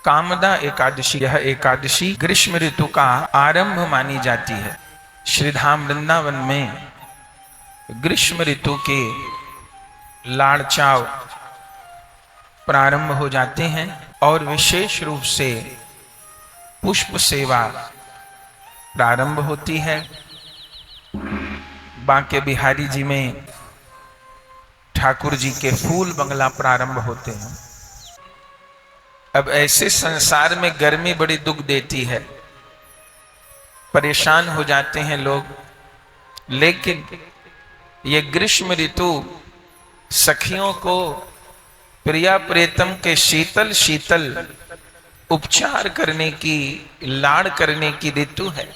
कामदा एकादशी, यह एकादशी ग्रीष्म ऋतु का आरंभ मानी जाती है। श्री धाम वृंदावन में ग्रीष्म ऋतु के लाड़ चाव प्रारंभ हो जाते हैं और विशेष रूप से पुष्प सेवा प्रारंभ होती है। बांके बिहारी जी में ठाकुर जी के फूल बंगला प्रारंभ होते हैं। अब ऐसे संसार में गर्मी बड़ी दुख देती है, परेशान हो जाते हैं लोग, लेकिन ये ग्रीष्म ऋतु सखियों को प्रिया प्रियतम के शीतल शीतल उपचार करने की, लाड़ करने की ऋतु है।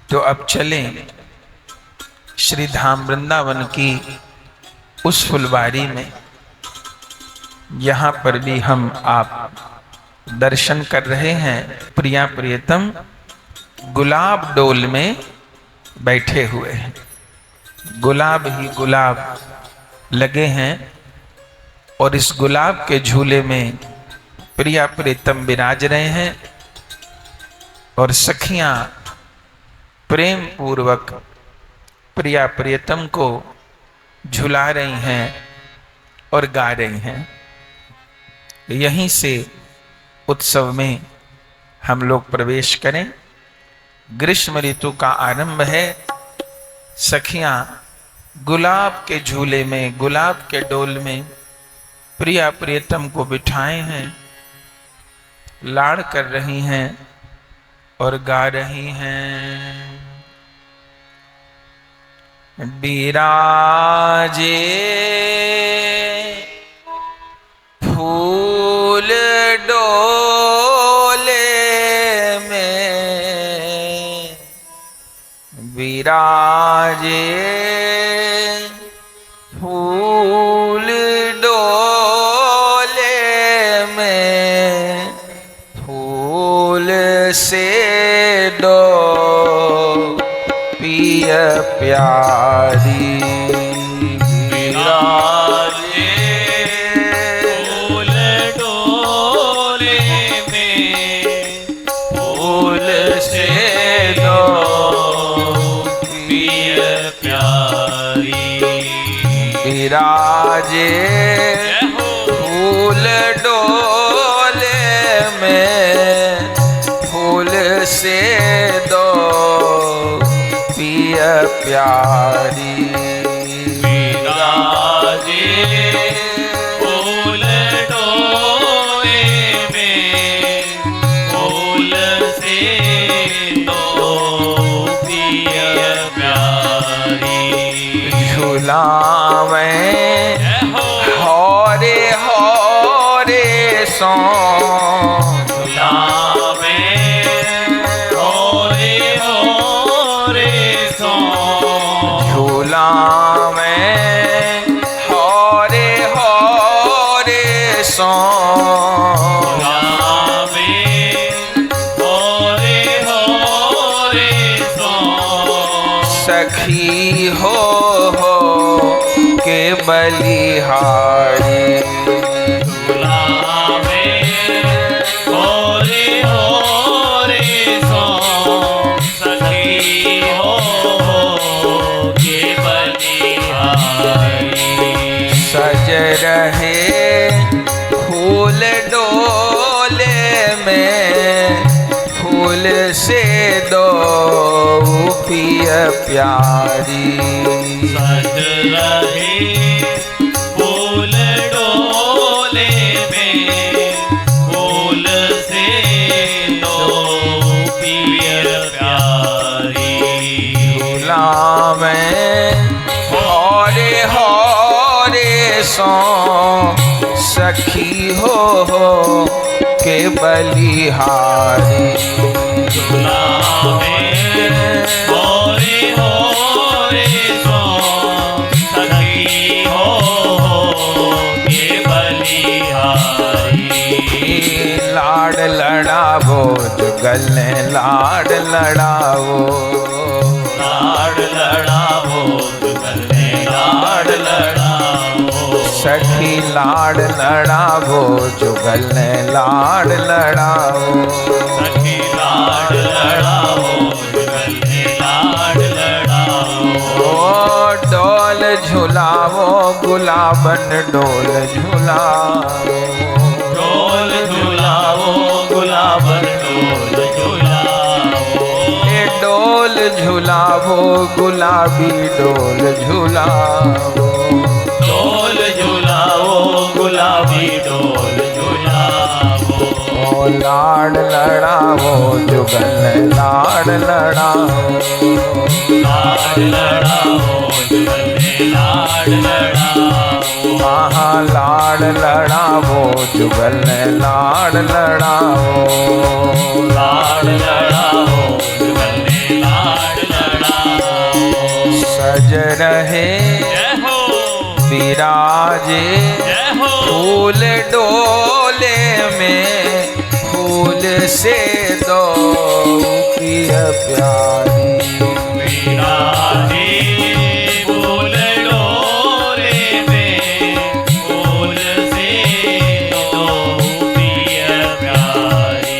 तो अब चलें श्री धाम वृंदावन की उस फुलवारी में। यहाँ पर भी हम आप दर्शन कर रहे हैं। प्रिया प्रियतम गुलाब डोल में बैठे हुए हैं, गुलाब ही गुलाब लगे हैं और इस गुलाब के झूले में प्रिया प्रियतम विराज रहे हैं और सखियां प्रेम पूर्वक प्रिया प्रियतम को झुला रही हैं और गा रही हैं। यहीं से उत्सव में हम लोग प्रवेश करें। ग्रीष्म ऋतु का आरंभ है। सखियां गुलाब के झूले में, गुलाब के डोल में प्रिया प्रियतम को बिठाए हैं, लाड़ कर रही हैं और गा रही हैं। बिराजे फूल डोले में, बिराजे फूल डोले में, फूल से डो पिय प्यारी। विराजे फूल डोले में, फूल से दो पिय प्यारी। विराजे फूल डोले में, फूल से दो पिय प्यारी। झुलावे हरे हरे सो, झुलावे हरे हरे सो, झुलावे हरे हरे सो, झुलावे हरे हरे सो। सखी हो के बलिहारी। झुलावे हरे हरे सो, सखी हो के बलिहारी। सज रहे फूल डोले में, फूल से दो पिय प्यारी। सज रहे फूल डोले में, फूल से दो पिय प्यारी। झुलावे हरे हरे सो, सखी हो के बलिहारी। झुलावे हरे हरे सो, सखी हो के बलिहारी। लाड़ लड़ावो जुगल लाड़ लड़ावो, लाड़ लड़ावो जुगल लाड़ लड़ावो। सखी लाड लड़ावो जुगल ने लाड लड़ावो सखी लाड लड़ाओ जुगल ने लाड लड़ाओ डोल झुलावो गुलाबन डोल झुलावो डोल झुलाओ गुलाबन डोल झुलाओ डोल झुलावो गुलाबी डोल झुलावो डोल झुलाओ गुलाबी डोल झुलाओ लाड लड़ावो जुगल लाड लड़ावो लाड लड़ाओ जुगल ने लाड लड़ाओ महा लाड लड़ावो जुगल लाड लड़ावो लाड लड़ाओ जुगल ने लाड लड़ाओ सज रहे जय हो विराजे जय हो फूल डोले में फूल से दो प्रिय प्यारी विराजे फूल डोले में फूल से दो प्रिय प्यारी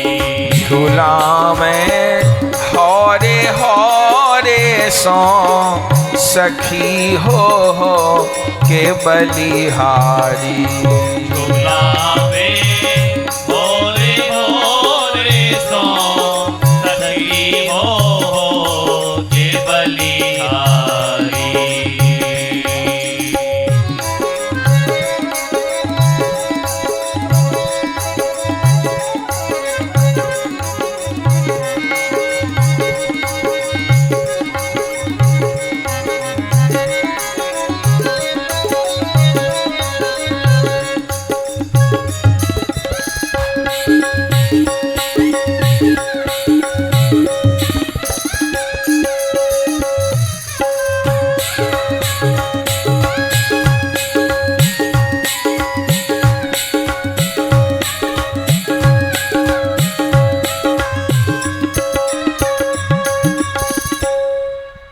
झूला में हौरे हौरे सो सखी हो के बलिहारी झूला में भोरे भोरे सो सखी हो के बलिहारी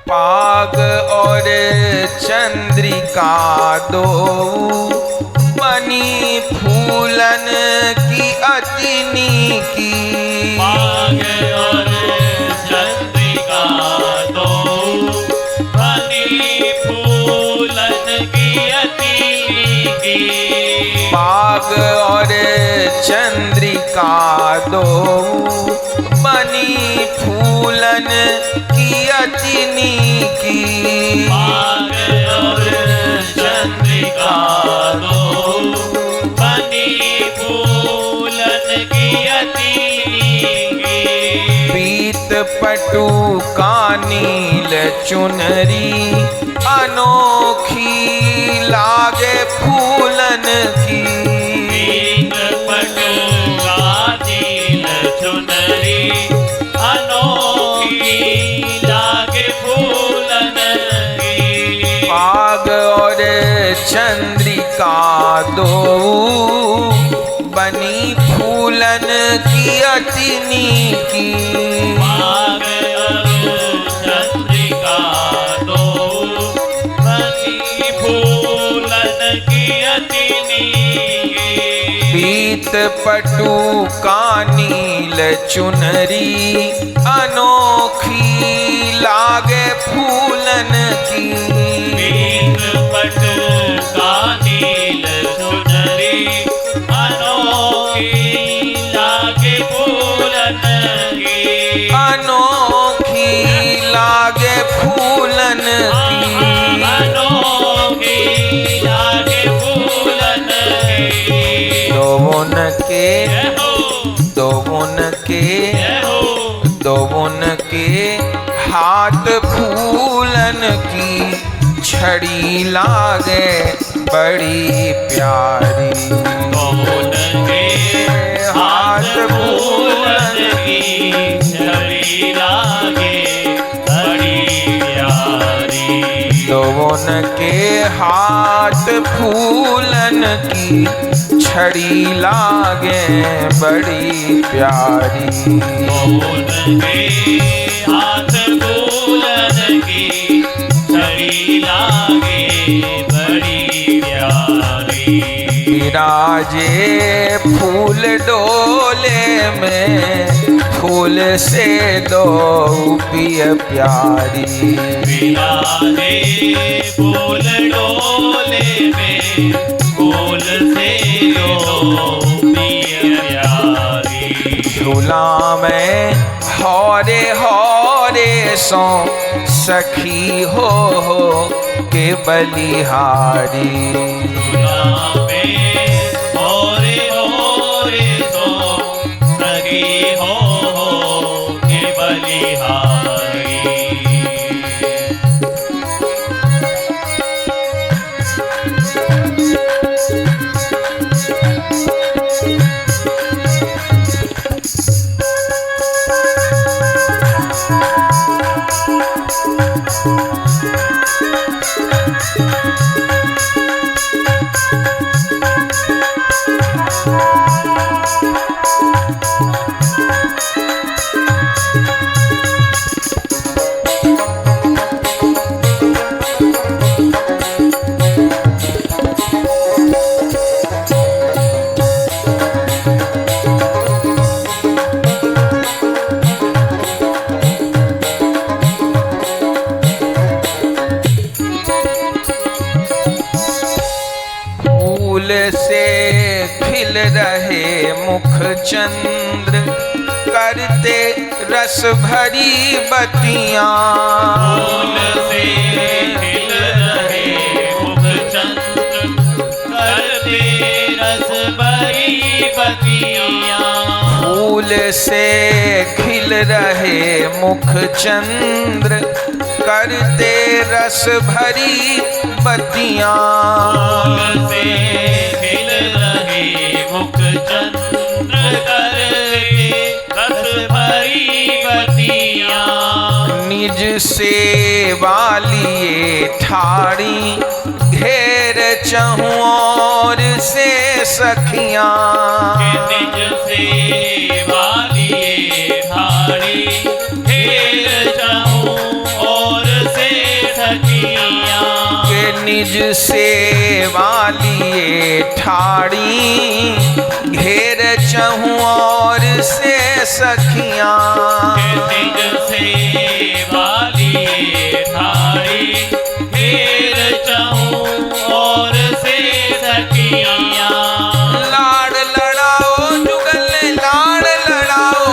पाग और चंद्रिका दो बनी फूलन की अतिनी की पाग और चंद्रिका दो बनी फूलन की अतिली की पाग और चंद्रिका दो बनी फूलन की अतिनी की पाग और चंद्रिका दो बनी फूलन की अतिली की पीत पटु का नील चुनरी अनोखी लागे फूलन की पीत पटु का नील चुनरी अनोखी लागे फूलन की पाग और चंद्रिका दो बनी फूलन की अतिनी की पाग और चंद्रिका दो बनी फूलन की अतिनी की पीत पटु का नील चुनरी अनोखी लागे फूलन की पीत पटु का नील चुनरी अनोखी लागे फूलन की अनोखी लागे फूलन की अनोखी लागे फूलन की दोवन के जय हो दोवन के जय हो दोवन के हाथ फूलन की छड़ी लागे बड़ी प्यारी कौन के हाथ फूलन की छड़ी लागे बड़ी प्यारी दोवन के हाथ फूलन की छड़ी लागे बड़ी प्यारी कौन के हाथ फूलन की छड़ी लागे बड़ी प्यारी विराजे फूल डोले में, फूल से दो पिय प्यारी। विराजे फूल डोले में, फूल से दो पिय प्यारी। झूला में हौरे हौरे सो सखी हो के बलिहारी। फूल से खिल रहे मुख चंद्र, करते रस भरी बतियां। फूल से खिल रहे मुख चंद्र, करते रस भरी बतियां। फूल से खिल रहे मुख चंद्र, करते रस भरी बतियां। फूल से खिल रहे मुख चंद्र, करते रस भरी बतियां। निज सेवा लिए ठाड़ी, घेर चहुओर से सखियां। निज सेवा लिए ठाड़ी, घेर चहुओर से सखियां। के निज सेवा लिए ठाड़ी, घेर चहुओर से सखियां। निज सेवा लिए ठाड़ी, घेर चहुओर से सखियां। लाड़ लड़ाओ जुगल लाड़ लड़ाओ,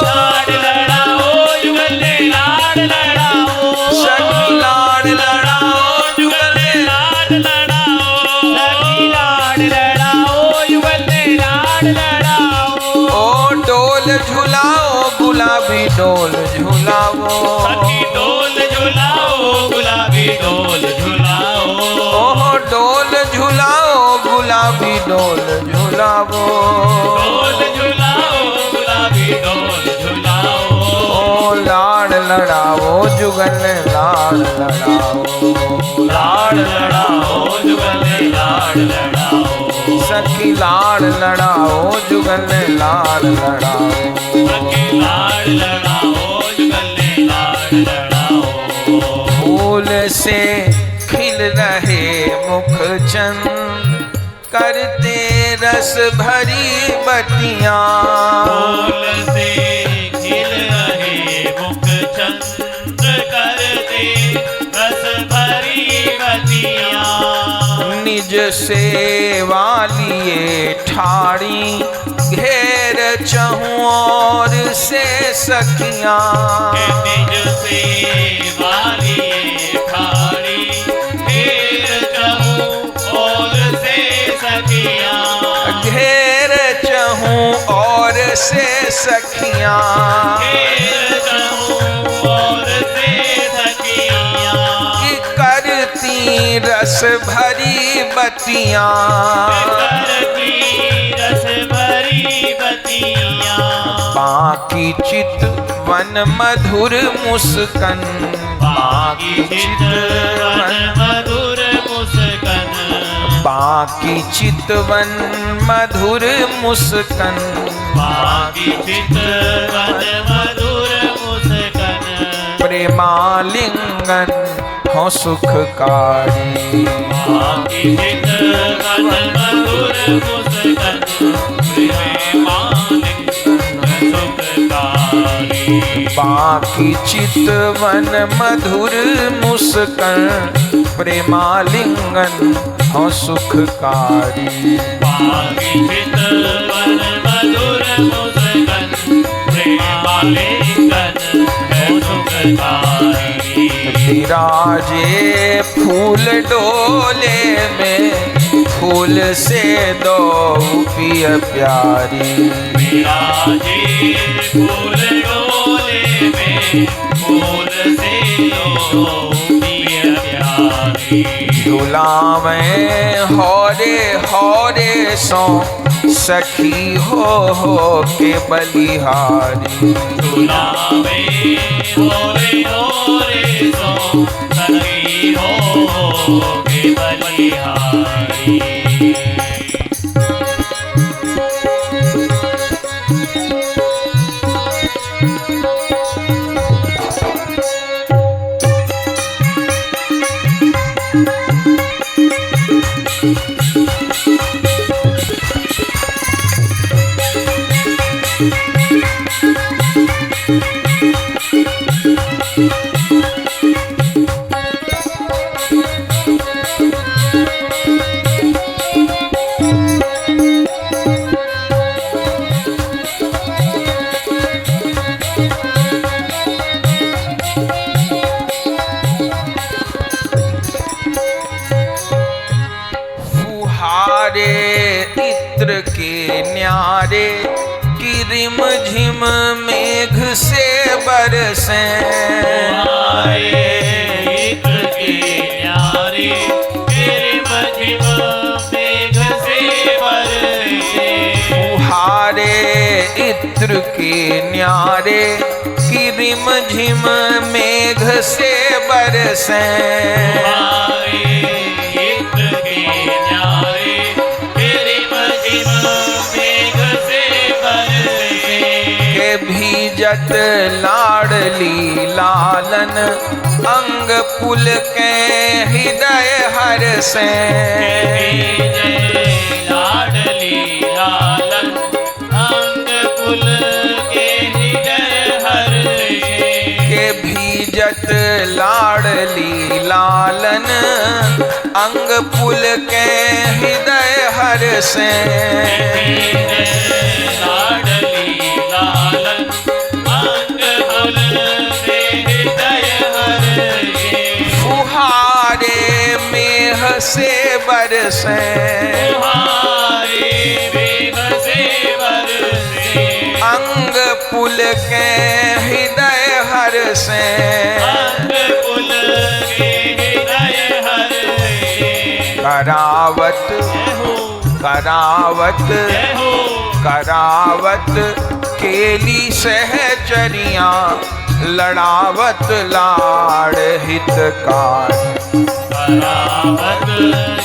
लाड़ लड़ाओ जुगल लाड़ लड़ाओ। सखी लाड़ लड़ाओ जुगल। लाड़ लड़ाओ सखी लाड़ लड़ाओ, जुगल लाड़ लड़ाओ। ओ डोल झुलाओ गुलाबी डोल झुलाओ, सखी डोल झुलाओ गुलाबी डोल झुलाओ। ओहो डोल झुलाओ गुलाबी डोल झुलाओ। डोल झुलाओ गुलाबी डोल झुलाओ। ओ लाड़ लड़ाओ जुगल लाड़ लड़ाओ, लाड़ लड़ाओ जुगल लाड़ लड़ाओ। सखी लाड़ लड़ाओ जुगल लाड़ लड़ाओ। सखी लाड़ लड़ाओ जुगल लाड़ लड़ाओ। फूल से खिल रहे मुख चंद्र, करते रस भरी बतियां। फूल से खिल रहे मुख चंद्र, करते रस भरी बतियां। निज सेवा लिए ठाड़ी, घेर चहुओर से सखियां। निज सेवा लिए ठाड़ी, घेर चहुओर से सखियां। घेर चहुओर से सखियां। घेर चहुओर से सखियां। कि करती रस भरी बतियां। करती रस भरी बतियां। बाकी चित वन मधुर मुस्कन, बाकी चितवन मधुर मुस्कन। बाकी चितवन मधुर मुस्कन। बाकी चितवन मधुर मुस्कन। प्रेमालिंगन हो सुखकारी। बाकी चितवन मधुर मुस्कान प्रेमालिंगन सुखकारी बाकी चितवन मधुर मुस्कान प्रेमालिंगन हो सुखकारी बाकी चितवन मधुर मुस्कान प्रेमालिंगन है सुखकारी विराजे फूल डोले में फूल से दो पिय प्यारी विराजे फूल डोले में फूल से दो पिय प्यारी झुलावे हौरे हौरे सो सखी हो के बलिहारी झुलावे होरे होरे सो सखी हो के बलिहारी फुहारे इत्र के न्यारे कि रिम झिम मेघ से बरसे आए इत्र के न्यारे तेरे मझिम मेघ से बरसे फुहारे इत्र के न्यारे कि रिम झिम मेघ से बरसे आए इत्र के न्यारे तेरे मझिम मेघ से बरसे के भीजत लाडली लालन अंग पुल के हृदय हर से लाडली लालन अंग पुल के हृदय हर के भीजत लाडली लालन अंग पुल के हृदय हर से लाडली लालन अंग पुल के हृदय हर फुहारे मेघ से बरसे तुम्हारे मेघ से बरसे अंग पुल के हृदय हर से अंग पुल के हृदय हर करावत जय हो करावत जय हो करावत केली सहचरियां लड़ावत लाड़ हितकार करावत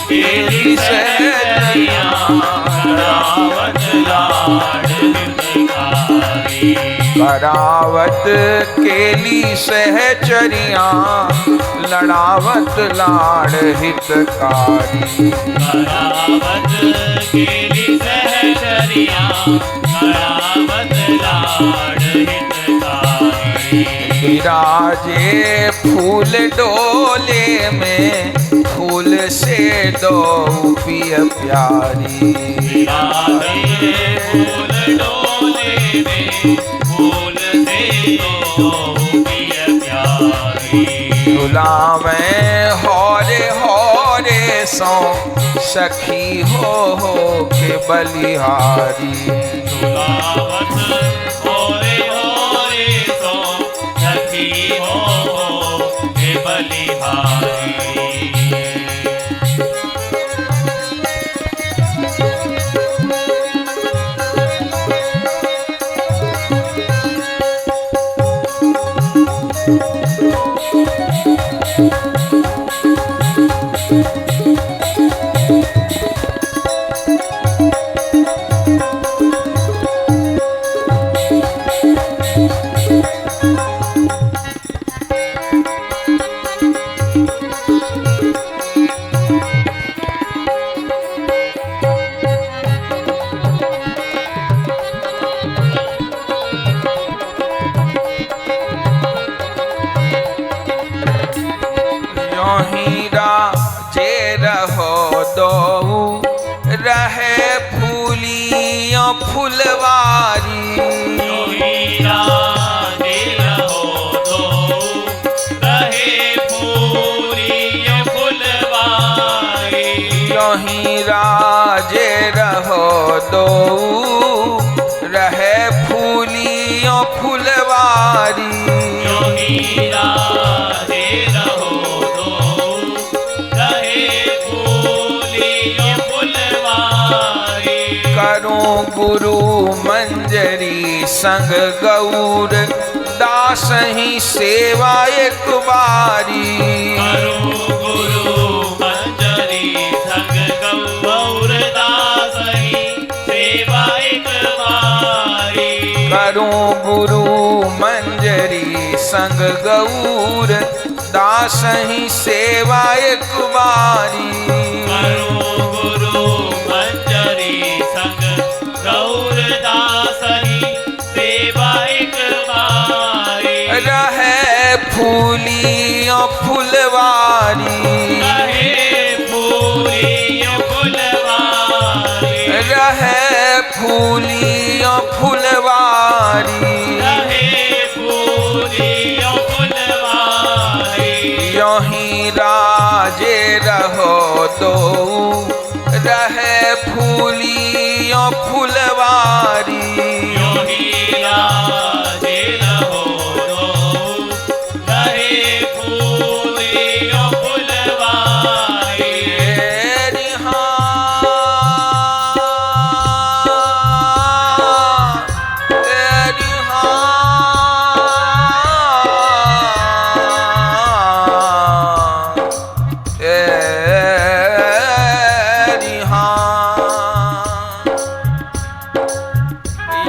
केली सहचरियां करावत लाड हितकारी करावत केली सहचरियां लड़ावत लाड़ हितकारी करावत केली सहचरियां करावत लाड हितकारी विराजे फूल डोले में फूल से दो पिय प्यारी विराजे फूल डोले में फूल से दो पिय प्यारी झुलावे हौरे हौरे सो सखी हो के बलिहारी झुलावत होरे होरे सो सखी हो के बलिहारी फुलवारी। जो हीरा दे रहो दो रहे फूली फुलवारी। जो हीरा जे रहो दो रहे फूलियों फुलवारी। जो हीरा दे रहो दो रहे फूली फुलवारी। करूं गुरु मंजरी संग गौर दास ही सेवा एक बारी। करूं गुरु मंजरी संग गौर दास ही सेवा एक बारी। करूं गुरु मंजरी संग गौर दास ही सेवा एक बारी। करूं गुरु मंजरी संग गौर दास ही सेवा एक बारी। रहे फूलियों फुलवारी। रहे फूली फुलवारी। रहे फूलियों फुलवारी। रहे फूली फुलवारी। यो ही राजे रहो दो रहे फूलियों फुलवारी। जो हीरा दे रहो दो रहे फूली फुलवारी।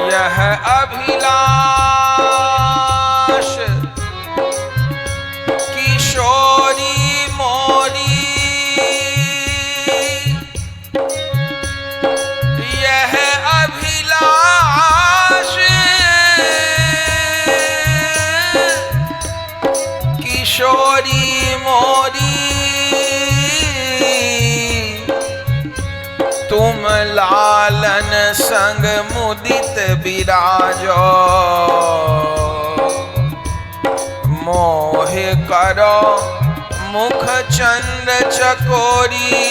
यह अभिलाष किशोरी मोरी। यह अभिलाष किशोरी मोरी। तुम लालन संग मुदित विराजो मोह करो मुख चंद्र चकोरी।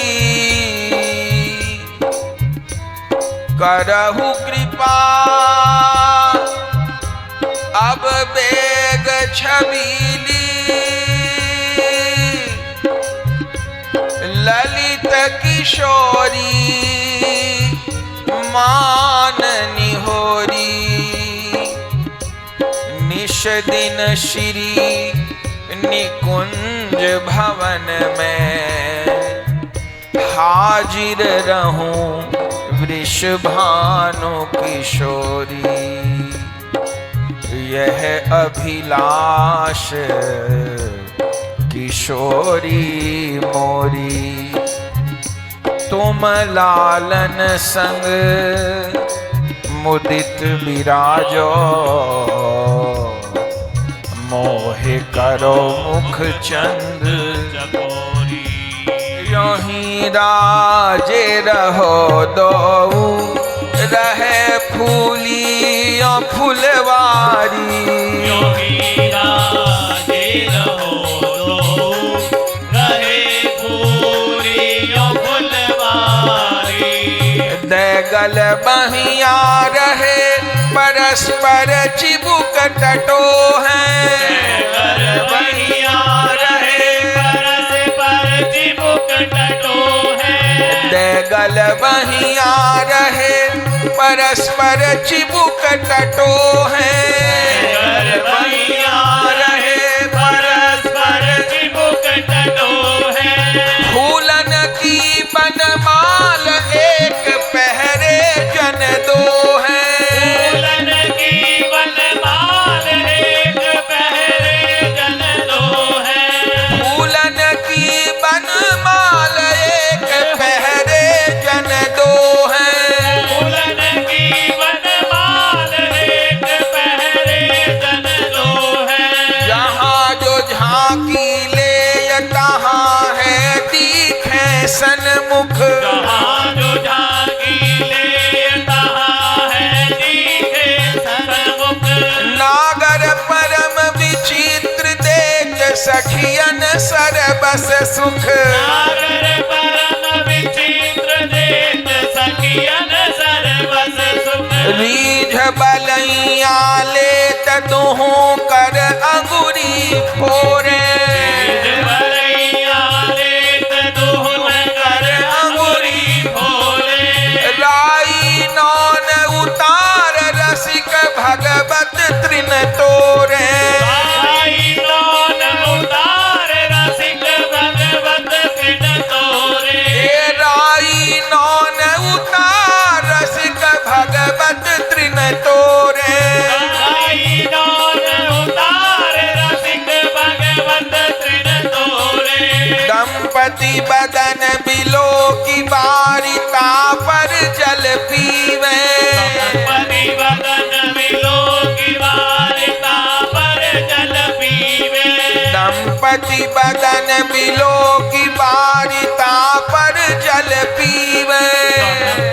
करहु कृपा अब बेग छबीली। ललित किशोरी मान निहोरी। निश दिन श्री निकुंज भवन में हाजिर रहूं वृषभानु किशोरी। यह अभिलाष किशोरी मोरी। तुम लालन संग मुदित विराजो मोह करो मुख चंद चकोरी। यो ही राजे रहो दो रहे फूलियों फुलवारी। जो हीरा दे रहो दो रहे फूली फुलवारी। दैगल बहिया रहे परस्पर चिबुक टटो हैं। बहिया रहे परस्पर चिबुक टटो हैं। दैगल बहिया रहे परस्पर चिबुक टटो हैं। बहिया रहे परस्पर चिबुक टटो हैं। फूलन की बनमाल एक पहरे जन दो हैं। फूलन की बनमाल एक पहरे जन दो हैं। फूलन की बनमाल एक पहरे जन दो हैं। फूलन की बनमाल एक पहरे जन दो हैं। जहाँ जो झांकी ले तहाँ है दिखे सन्मुख। जहाँ जो झांकी ले तहाँ सर्वस सुख सागर परम विचित्र देत सखियन सर्वस सुख रीझ बलैया लेत दुहु कर अंगुरी फोरे बलैया लेत दुहुन कर अंगुरी फोरे राई नौन उतार रसिक भगवत तृण तोरे आई नौन उतार रसिक भगवत तृण तोरे राई नौन उतार रसिक भगवत तृण तोरे आई नौन उतार रसिक भगवत तृण तोरे दंपति बदन बिलो की बारिता पर जल पीवे परिवदन मिलो की वारिता पर जल पीवे दंपति बदन बिलो की बारिता पर जल पीवे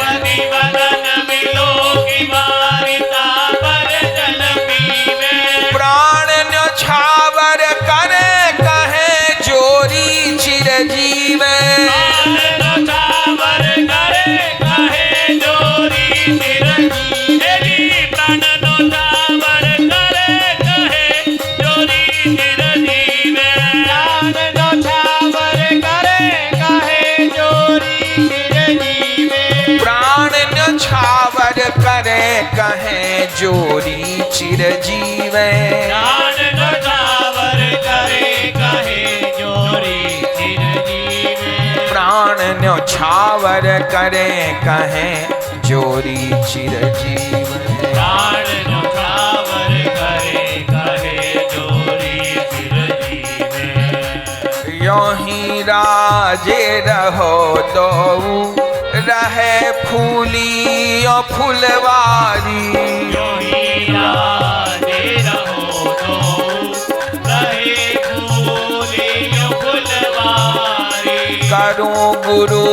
परिवदन मिलो की वारिता पर जल पीवे प्राण न्योछावर करे कहे जोरी चिरजीवे चावर करे कहे जोरी चिरंजीवी प्राण नो चावर करे कहे जोरी चिरंजीवी प्राण नो चावर करे कहे जोरी चिरंजीवी प्राण न्योछावर करे कहे जोरी चिरजीवे प्राण नो चावर करे कहे जोरी चिरंजीवी प्राण न्योछावर करे कहे जोरी चिरजीवे प्राण नो चावर करे कहे जोरी चिरंजीवी यो ही राजे रहो दो रहे फूली और फुलवारी यो ही राजे रहो तो रहे फूली फुलवारी करूं गुरु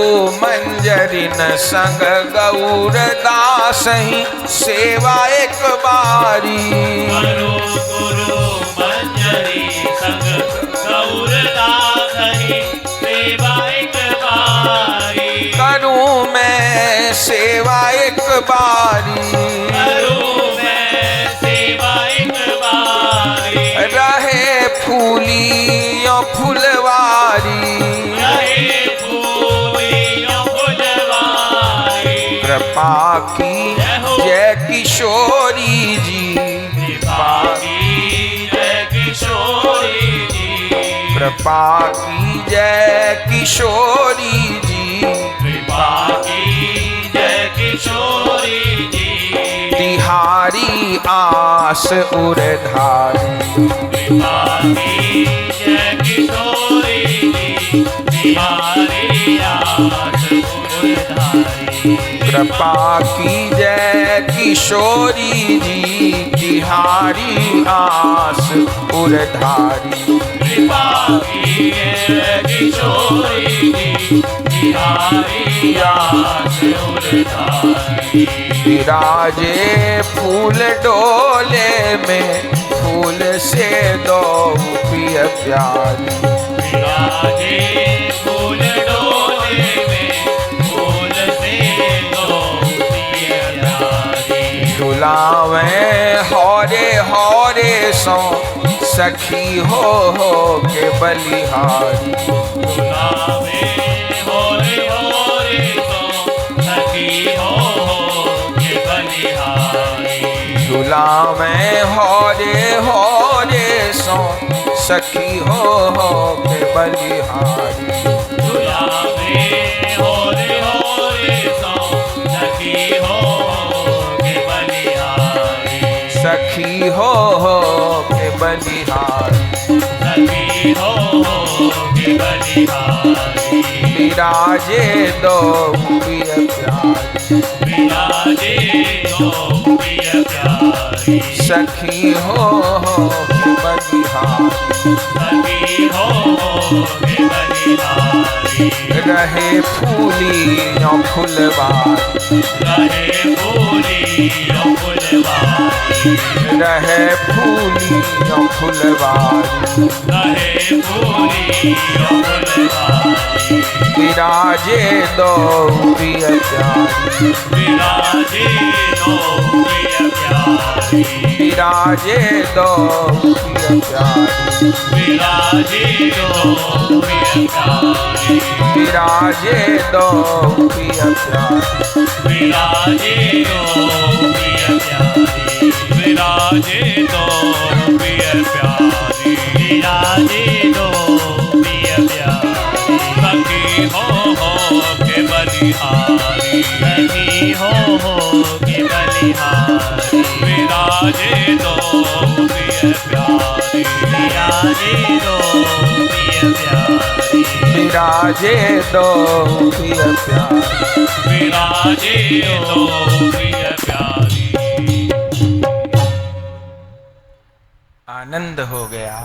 मंजरिन संग गौर दास ही सेवा एक बारी करो गुरु मंजरी संग गौरदास ही सेवा एक बारी करूं मैं सेवा एक बारी करो मैं सेवा एक बारी रहे फूली और फुलवारी रहे फूलियों फुलवारी कृपा की जय किशोरी जी कृपा की जय किशोरी जी कृपा की जय किशोरी जी कृपा की जय किशोरी जी तिहारी आस उरधारी कृपा की जय किशोरी जी बिहारी आस उधारी कृपा की जय किशोरी जी तिहारी आस उरधारी कृपा की जय किशोरी जी बिहारी आस उधारी विराजे फूल डोले में फूल से दो पिय प्यारी विराजे फूल डोले में फूल से दो पिय प्यारी डुलावे हौरे हौरे सो सखी हो के बलिहारी गुलाबे होरे होरे तो सखी हो के बलिहारी डुलावे हौरे हौरे सो सखी हो के बलिहारी गुलाबे होरे होरे तो सखी हो के बलिहारी सखी हो के बलिहारी सखी हो के बलिहारी विराजे दो प्रिय प्यारी विराजे दो प्रिय प्यारी सखी हो के बलिहारी सखी हो के बलिहारी बलिहारी रहे फूलियों फुलवारी रहे फूलियों फुलवारी रहे फूलियों फुलवारी रहे फूलियों फुलवारी विराजे दो प्रिय प्यारी विराजे दो प्रिय प्यारी विराजे दो प्रिय प्यारी विराजे दो प्रिय प्यारी विराजे दो प्रिय प्यारी विराजे दो प्रिय प्यारी विराजे दो प्रिय प्यारी विराजे दो प्रिय प्यारी सखी हो के बलिहारी सखी हो के बलिहारी विराजे दो प्रिय प्यारी विराजे दो प्रिय प्यारी विराजे दो प्रिय प्यारी विराजे दो प्रिय प्यारी। आनंद हो गया।